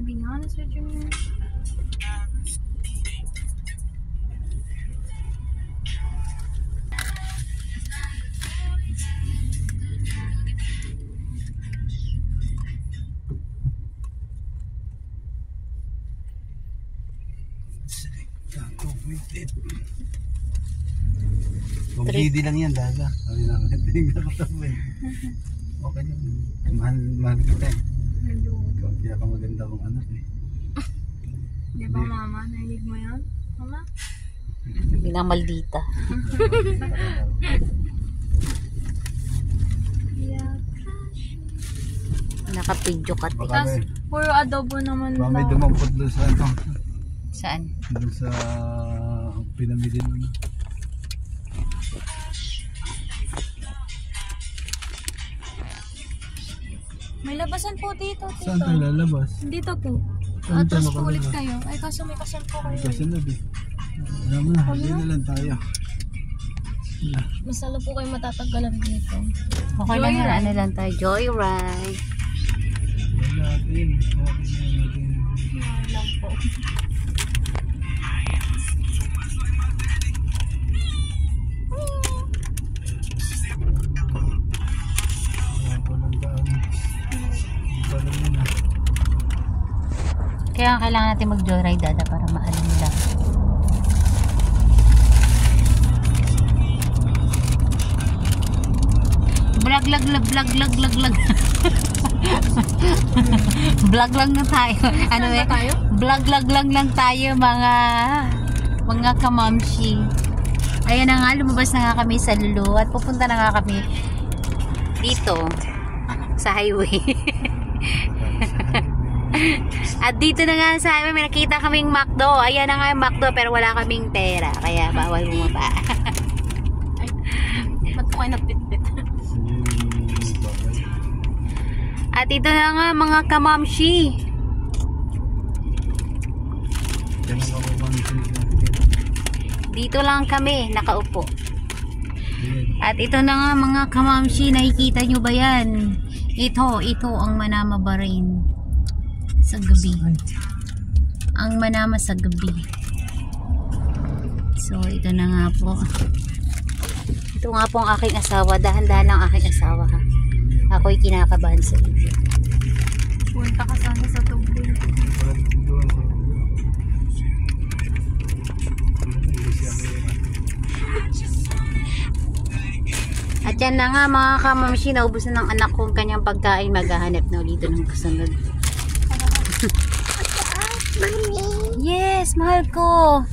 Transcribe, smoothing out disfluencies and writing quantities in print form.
be honest with you, man. Pag-gidi lang yan, daga. Sabi namin, tingnan ko sabi. Okay lang. Mahal kita eh. Ikaw, kaya ka maganda kong anak eh. Di ba mama? Nainig mo yan? Mama? Bilang maldita. Nakapidyo ka. Tapos, puro adobo naman Baka may lang. dumampot doon sa ano. Saan? Doon sa pinamili mo. May labasan po dito, tito. Saan tayo lalabas? Dito po. Saan tayo Tapos po ulit makalabas? kayo. Ay, kaso may kasal po kayo. Kasunod eh. Alam mo na, hindi na lang tayo. Masalo po kayo matatagalan dito. Okay lang yan. Joyride. Ano lang tayo? Joyride. Wala natin. Okay na natin. Yan lang po. Wala pa lang daan. Hindi pa lang yun ah. Kaya kailangan natin mag-joyride, dada, para maalam lang. Vlog lang na tayo. Ano Saan ba tayo? Vlog lang tayo, mga kamamshi. Ayan na nga, lumabas na nga kami sa Lulu at pupunta na nga kami dito sa highway. At dito na nga sa highway, may nakita kaming McDo. Ayan na nga yung McDo, pero wala kaming pera, kaya bawal bumaba. Ay, ba't po kayo napit-pit? At ito na nga mga kamamshi. Dito lang kami nakaupo. At ito na nga mga kamamshi, nakikita nyo ba yan? Ito ang Manama Bahrain sa gabi. Ang Manama sa gabi. So ito na nga po. Ito nga po ang aking asawa. Dahan-dahan lang aking asawa ha. Ako'y kinakabahan sa iyo. Punta ka sana sa tubig. At yan na nga mga kamamshi, naubos na ng anak kong kanyang pagkain, maghahanap na ulit ng kasunod. Yes, mahal ko.